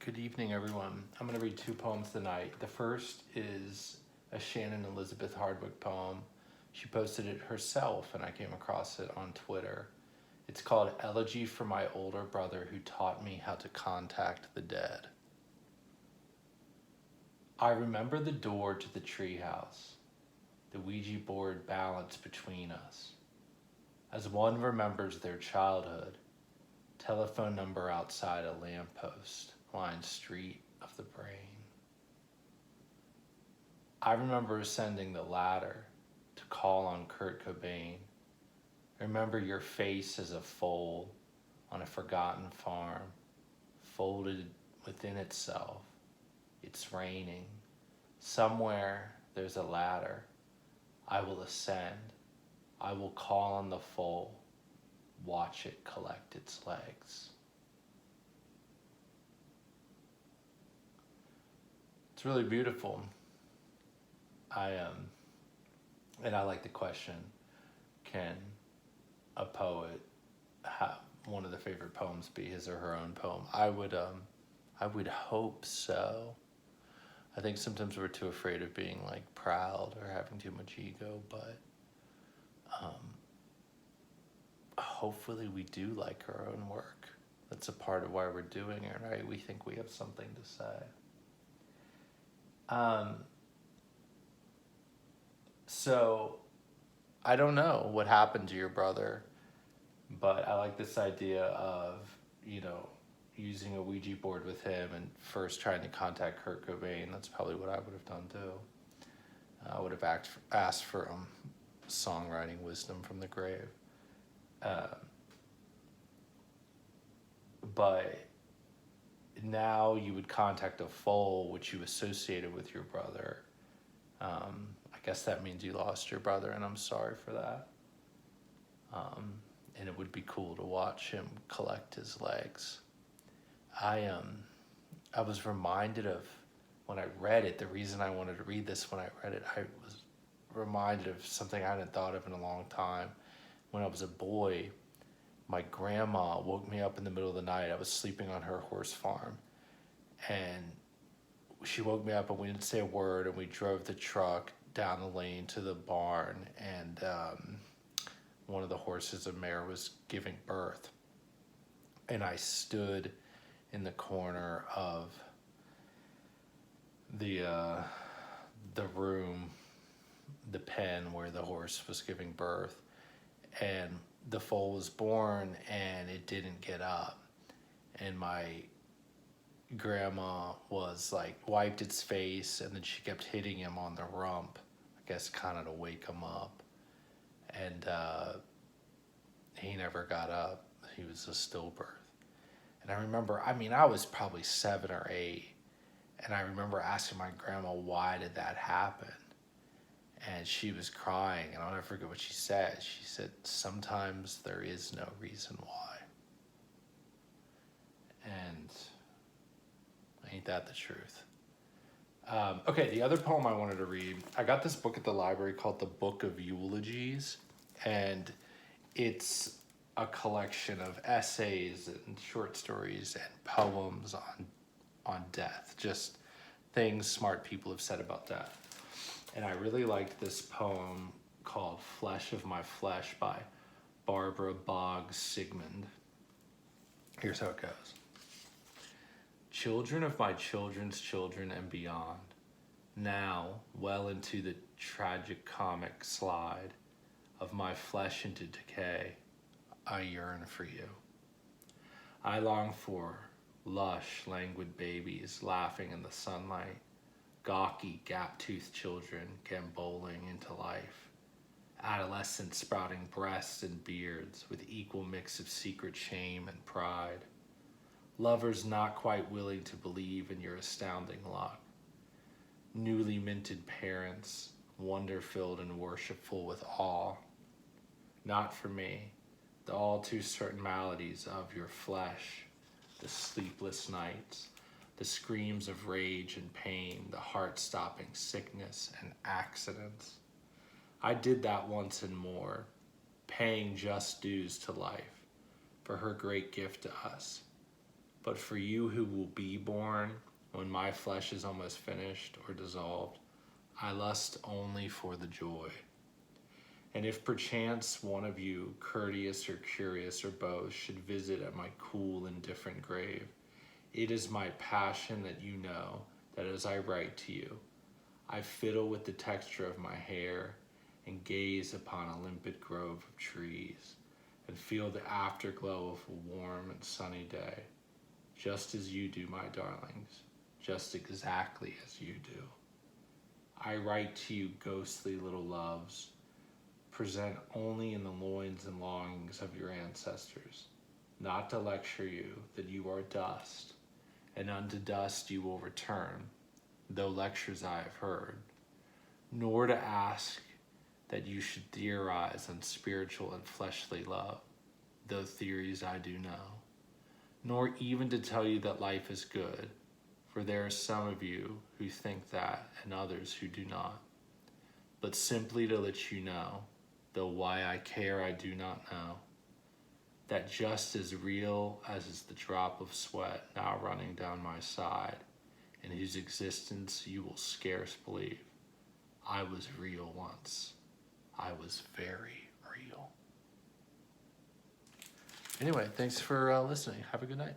Good evening, everyone. I'm going to read two poems tonight. The first is a Shannon Elizabeth Hardwick poem. She posted it herself, and I came across it on Twitter. It's called Elegy for My Older Brother Who Taught Me How to Contact the Dead. I remember the door to the treehouse, the Ouija board balanced between us. As one remembers their childhood, telephone number outside a lamppost, lined street of the brain. I remember ascending the ladder to call on Kurt Cobain. I remember your face as a foal on a forgotten farm, folded within itself. It's raining. Somewhere there's a ladder. I will ascend. I will call on the foal. Watch it collect its legs. It's really beautiful. And I like the question, can a poet have one of their favorite poems be his or her own poem? I would hope so. I think sometimes we're too afraid of being like proud or having too much ego, but hopefully we do like our own work. That's a part of why we're doing it, right? We think we have something to say. So I don't know what happened to your brother, but I like this idea of, using a Ouija board with him and first trying to contact Kurt Cobain. That's probably what I would have done too. I would have asked for songwriting wisdom from the grave. But now you would contact a foal, which you associated with your brother. I guess that means you lost your brother, and I'm sorry for that. And it would be cool to watch him collect his legs. I was reminded of, when I read it, the reason I wanted to read this when I read it, I was reminded of something I hadn't thought of in a long time. When I was a boy, my grandma woke me up in the middle of the night. I was sleeping on her horse farm, and she woke me up and we didn't say a word, and we drove the truck down the lane to the barn, and one of the horses, a mare, was giving birth. And I stood in the corner of the room, the pen where the horse was giving birth, and the foal was born and it didn't get up. And my grandma was like, wiped its face, and then she kept hitting him on the rump, I guess kind of to wake him up. And he never got up. He was a stillbirth. And I remember, I was probably 7 or 8, and I remember asking my grandma, why did that happen? And she was crying, and I'll never forget what she said. She said, sometimes there is no reason why. And ain't that the truth? Okay, the other poem I wanted to read, I got this book at the library called the Book of Eulogies, and it's a collection of essays and short stories and poems on death, just things smart people have said about death. And I really liked this poem called Flesh of My Flesh by Barbara Boggs Sigmund. Here's how it goes. Children of my children's children and beyond, now well into the tragic comic slide of my flesh into decay, I yearn for you. I long for lush, languid babies laughing in the sunlight, gawky, gap-toothed children gamboling into life, adolescents sprouting breasts and beards with equal mix of secret shame and pride, lovers not quite willing to believe in your astounding luck, newly minted parents, wonder-filled and worshipful with awe. Not for me, the all too certain maladies of your flesh, the sleepless nights, the screams of rage and pain, the heart-stopping sickness and accidents. I did that once and more, paying just dues to life for her great gift to us. But for you who will be born, when my flesh is almost finished or dissolved, I lust only for the joy. And if perchance one of you, courteous or curious or both, should visit at my cool and different grave, it is my passion that you know that as I write to you, I fiddle with the texture of my hair and gaze upon a limpid grove of trees and feel the afterglow of a warm and sunny day, just as you do, my darlings, just exactly as you do. I write to you, ghostly little loves, present only in the loins and longings of your ancestors, not to lecture you that you are dust, and unto dust you will return, though lectures I have heard, nor to ask that you should theorize on spiritual and fleshly love, though theories I do know, nor even to tell you that life is good, for there are some of you who think that and others who do not, but simply to let you know, though why I care I do not know, that just as real as is the drop of sweat now running down my side, in whose existence you will scarce believe, I was real once. I was very real. Anyway, thanks for listening. Have a good night.